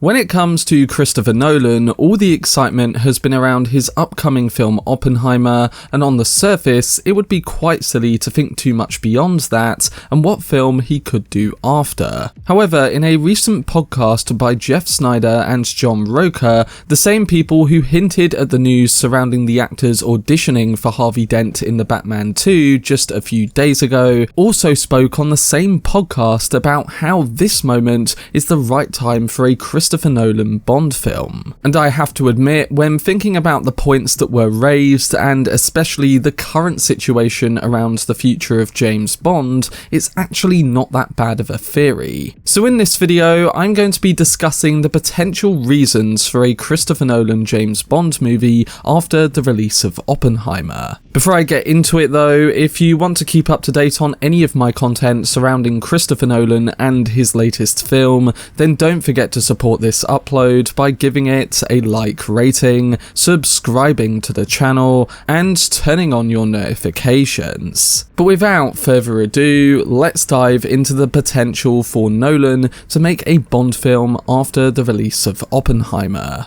When it comes to Christopher Nolan, all the excitement has been around his upcoming film Oppenheimer, and on the surface, it would be quite silly to think too much beyond that and what film he could do after. However, in a recent podcast by Jeff Snyder and John Roker, the same people who hinted at the news surrounding the actors auditioning for Harvey Dent in The Batman 2 just a few days ago, also spoke on the same podcast about how this moment is the right time for a Christopher Nolan Bond film. And I have to admit, when thinking about the points that were raised, and especially the current situation around the future of James Bond, it's actually not that bad of a theory. So in this video, I'm going to be discussing the potential reasons for a Christopher Nolan James Bond movie after the release of Oppenheimer. Before I get into it though, if you want to keep up to date on any of my content surrounding Christopher Nolan and his latest film, then don't forget to support this upload by giving it a like rating, subscribing to the channel, and turning on your notifications. But without further ado, let's dive into the potential for Nolan to make a Bond film after the release of Oppenheimer.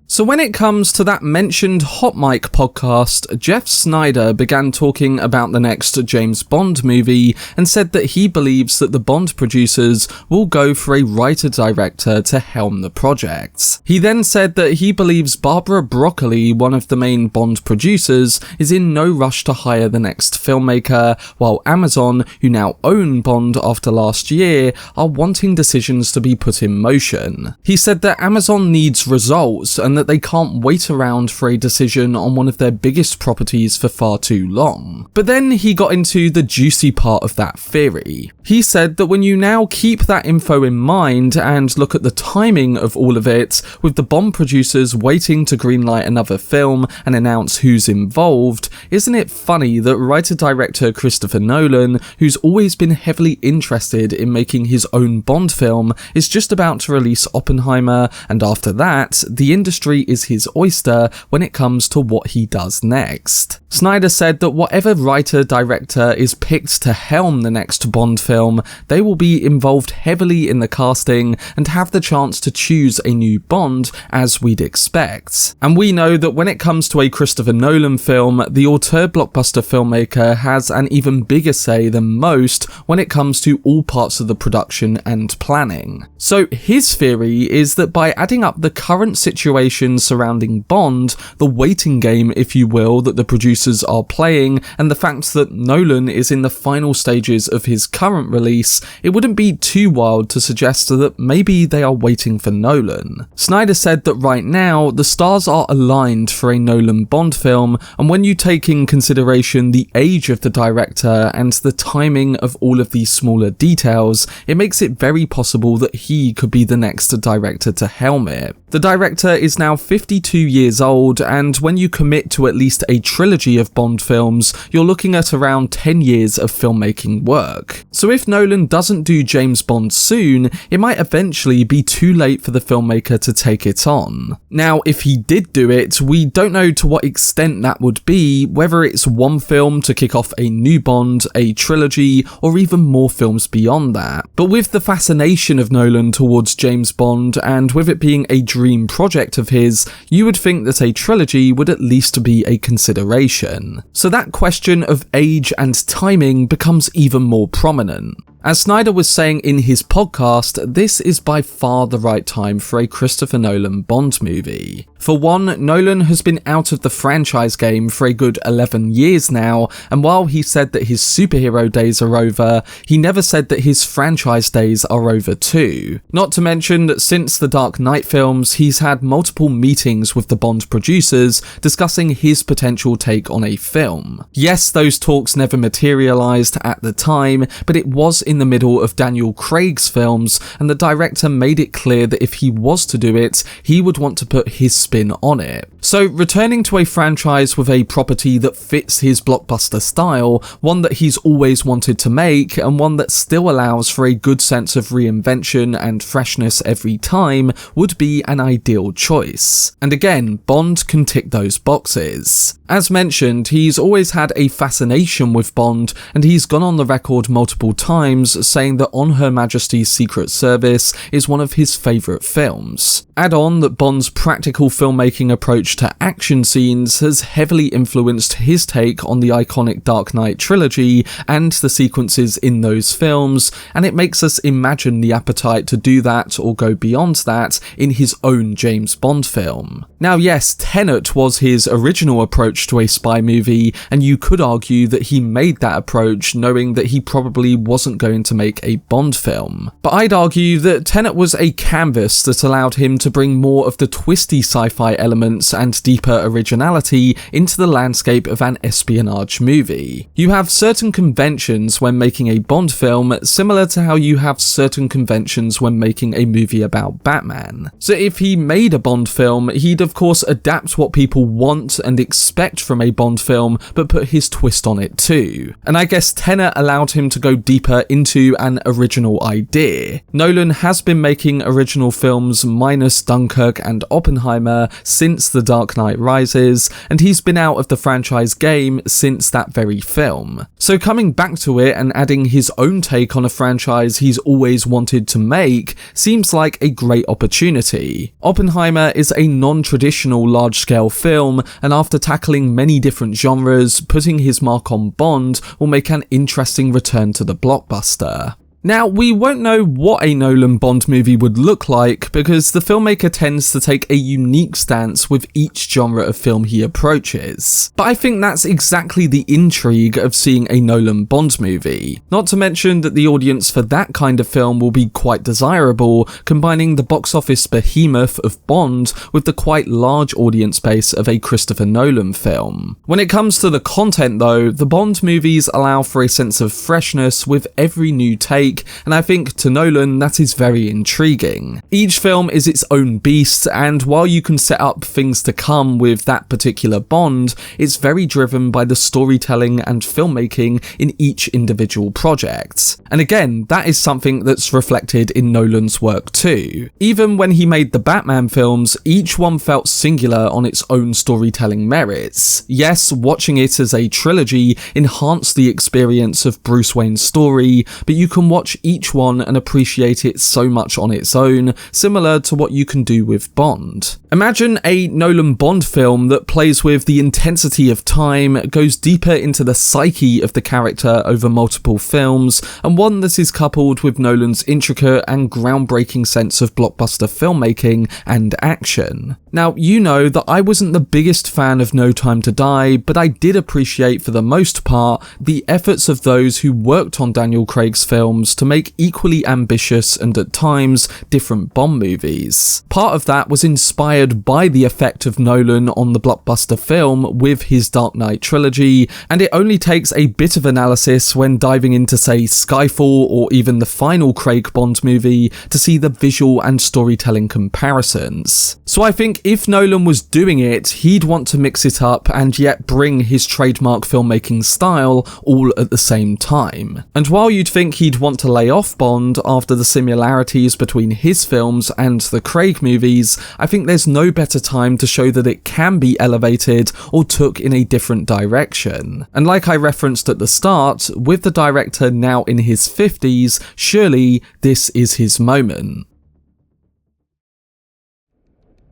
So when it comes to that mentioned Hot Mic podcast, Jeff Snyder began talking about the next James Bond movie and said that he believes that the Bond producers will go for a writer-director to helm the project. He then said that he believes Barbara Broccoli, one of the main Bond producers, is in no rush to hire the next filmmaker, while Amazon, who now own Bond after last year, are wanting decisions to be put in motion. He said that Amazon needs results and that they can't wait around for a decision on one of their biggest properties for far too long. But then he got into the juicy part of that theory. He said that when you now keep that info in mind and look at the timing of all of it, with the Bond producers waiting to greenlight another film and announce who's involved, isn't it funny that writer-director Christopher Nolan, who's always been heavily interested in making his own Bond film, is just about to release Oppenheimer, and after that, the industry is his oyster when it comes to what he does next. Snyder said that whatever writer-director is picked to helm the next Bond film, they will be involved heavily in the casting and have the chance to choose a new Bond, as we'd expect. And we know that when it comes to a Christopher Nolan film, the auteur blockbuster filmmaker has an even bigger say than most when it comes to all parts of the production and planning. So his theory is that by adding up the current situation surrounding Bond, the waiting game, if you will, that the producers are playing, and the fact that Nolan is in the final stages of his current release, it wouldn't be too wild to suggest that maybe they are waiting for Nolan. Snyder said that right now, the stars are aligned for a Nolan Bond film, and when you take in consideration the age of the director and the timing of all of these smaller details, it makes it very possible that he could be the next director to helm it. The director is now 52 years old, and when you commit to at least a trilogy of Bond films, you're looking at around 10 years of filmmaking work. So if Nolan doesn't do James Bond soon, it might eventually be too late for the filmmaker to take it on. Now, if he did do it, we don't know to what extent that would be, whether it's one film to kick off a new Bond, a trilogy, or even more films beyond that. But with the fascination of Nolan towards James Bond, and with it being a dream project of his, you would think that a trilogy would at least be a consideration. So that question of age and timing becomes even more prominent. As Snyder was saying in his podcast, this is by far the right time for a Christopher Nolan Bond movie. For one, Nolan has been out of the franchise game for a good 11 years now, and while he said that his superhero days are over, he never said that his franchise days are over too. Not to mention that since the Dark Knight films, he's had multiple meetings with the Bond producers discussing his potential take on a film. Yes, those talks never materialized at the time, but it was in the middle of Daniel Craig's films, and the director made it clear that if he was to do it, he would want to put his spin on it. So returning to a franchise with a property that fits his blockbuster style, one that he's always wanted to make, and one that still allows for a good sense of reinvention and freshness every time, would be an ideal choice. And again, Bond can tick those boxes. As mentioned, he's always had a fascination with Bond, and he's gone on the record multiple times saying that On Her Majesty's Secret Service is one of his favourite films. Add on that Bond's practical filmmaking approach to action scenes has heavily influenced his take on the iconic Dark Knight trilogy and the sequences in those films, and it makes us imagine the appetite to do that or go beyond that in his own James Bond film. Now yes, Tenet was his original approach to a spy movie, and you could argue that he made that approach knowing that he probably wasn't going to make a Bond film. But I'd argue that Tenet was a canvas that allowed him to bring more of the twisty sci-fi elements and deeper originality into the landscape of an espionage movie. You have certain conventions when making a Bond film, similar to how you have certain conventions when making a movie about Batman. So if he made a Bond film, he'd of course adapt what people want and expect from a Bond film, but put his twist on it too. And I guess Tenet allowed him to go deeper into an original idea. Nolan has been making original films minus Dunkirk and Oppenheimer since The Dark Knight Rises, and he's been out of the franchise game since that very film. So coming back to it and adding his own take on a franchise he's always wanted to make seems like a great opportunity. Oppenheimer is a non-traditional large-scale film, and after tackling many different genres, putting his mark on Bond will make an interesting return to the blockbuster. Now, we won't know what a Nolan Bond movie would look like because the filmmaker tends to take a unique stance with each genre of film he approaches. But I think that's exactly the intrigue of seeing a Nolan Bond movie. Not to mention that the audience for that kind of film will be quite desirable, combining the box office behemoth of Bond with the quite large audience base of a Christopher Nolan film. When it comes to the content though, the Bond movies allow for a sense of freshness with every new take, and I think to Nolan that is very intriguing. Each film is its own beast, and while you can set up things to come with that particular Bond, it's very driven by the storytelling and filmmaking in each individual project. And again, that is something that's reflected in Nolan's work too. Even when he made the Batman films, each one felt singular on its own storytelling merits. Yes, watching it as a trilogy enhanced the experience of Bruce Wayne's story, but you can watch each one and appreciate it so much on its own, similar to what you can do with Bond. Imagine a Nolan Bond film that plays with the intensity of time, goes deeper into the psyche of the character over multiple films, and one that is coupled with Nolan's intricate and groundbreaking sense of blockbuster filmmaking and action. Now, you know that I wasn't the biggest fan of No Time to Die, but I did appreciate for the most part the efforts of those who worked on Daniel Craig's films to make equally ambitious and at times different Bond movies. Part of that was inspired by the effect of Nolan on the blockbuster film with his Dark Knight trilogy, and it only takes a bit of analysis when diving into say Skyfall or even the final Craig Bond movie to see the visual and storytelling comparisons. So I think if Nolan was doing it, he'd want to mix it up and yet bring his trademark filmmaking style all at the same time. And while you'd think he'd want to lay off Bond after the similarities between his films and the Craig movies, I think there's no better time to show that it can be elevated or took in a different direction. And like I referenced at the start, with the director now in his 50s, surely this is his moment.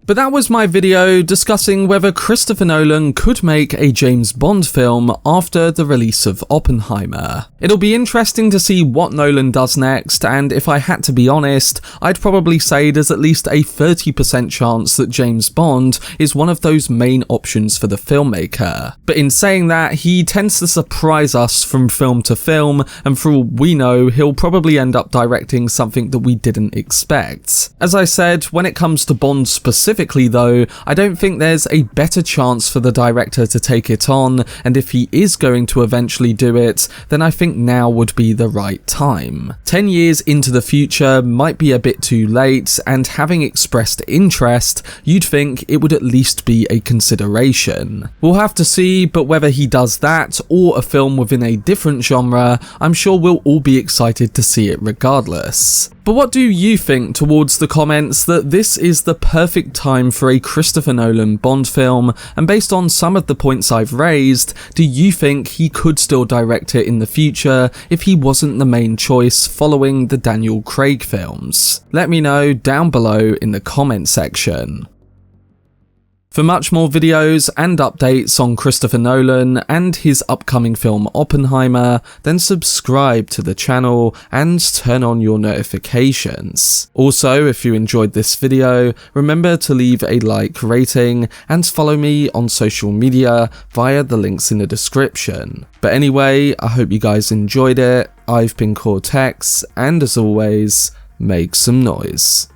But that was my video discussing whether Christopher Nolan could make a James Bond film after the release of Oppenheimer. It'll be interesting to see what Nolan does next, and if I had to be honest, I'd probably say there's at least a 30% chance that James Bond is one of those main options for the filmmaker. But in saying that, he tends to surprise us from film to film, and for all we know, he'll probably end up directing something that we didn't expect. As I said, when it comes to Bond specifically, specifically though, I don't think there's a better chance for the director to take it on, and if he is going to eventually do it, then I think now would be the right time. 10 years into the future might be a bit too late, and having expressed interest, you'd think it would at least be a consideration. We'll have to see, but whether he does that or a film within a different genre, I'm sure we'll all be excited to see it regardless. But what do you think towards the comments that this is the perfect time for a Christopher Nolan Bond film, and based on some of the points I've raised, do you think he could still direct it in the future if he wasn't the main choice following the Daniel Craig films? Let me know down below in the comment section. For much more videos and updates on Christopher Nolan and his upcoming film Oppenheimer, then subscribe to the channel and turn on your notifications. Also, if you enjoyed this video, remember to leave a like, rating, and follow me on social media via the links in the description. But anyway, I hope you guys enjoyed it. I've been Cortex, and as always, make some noise.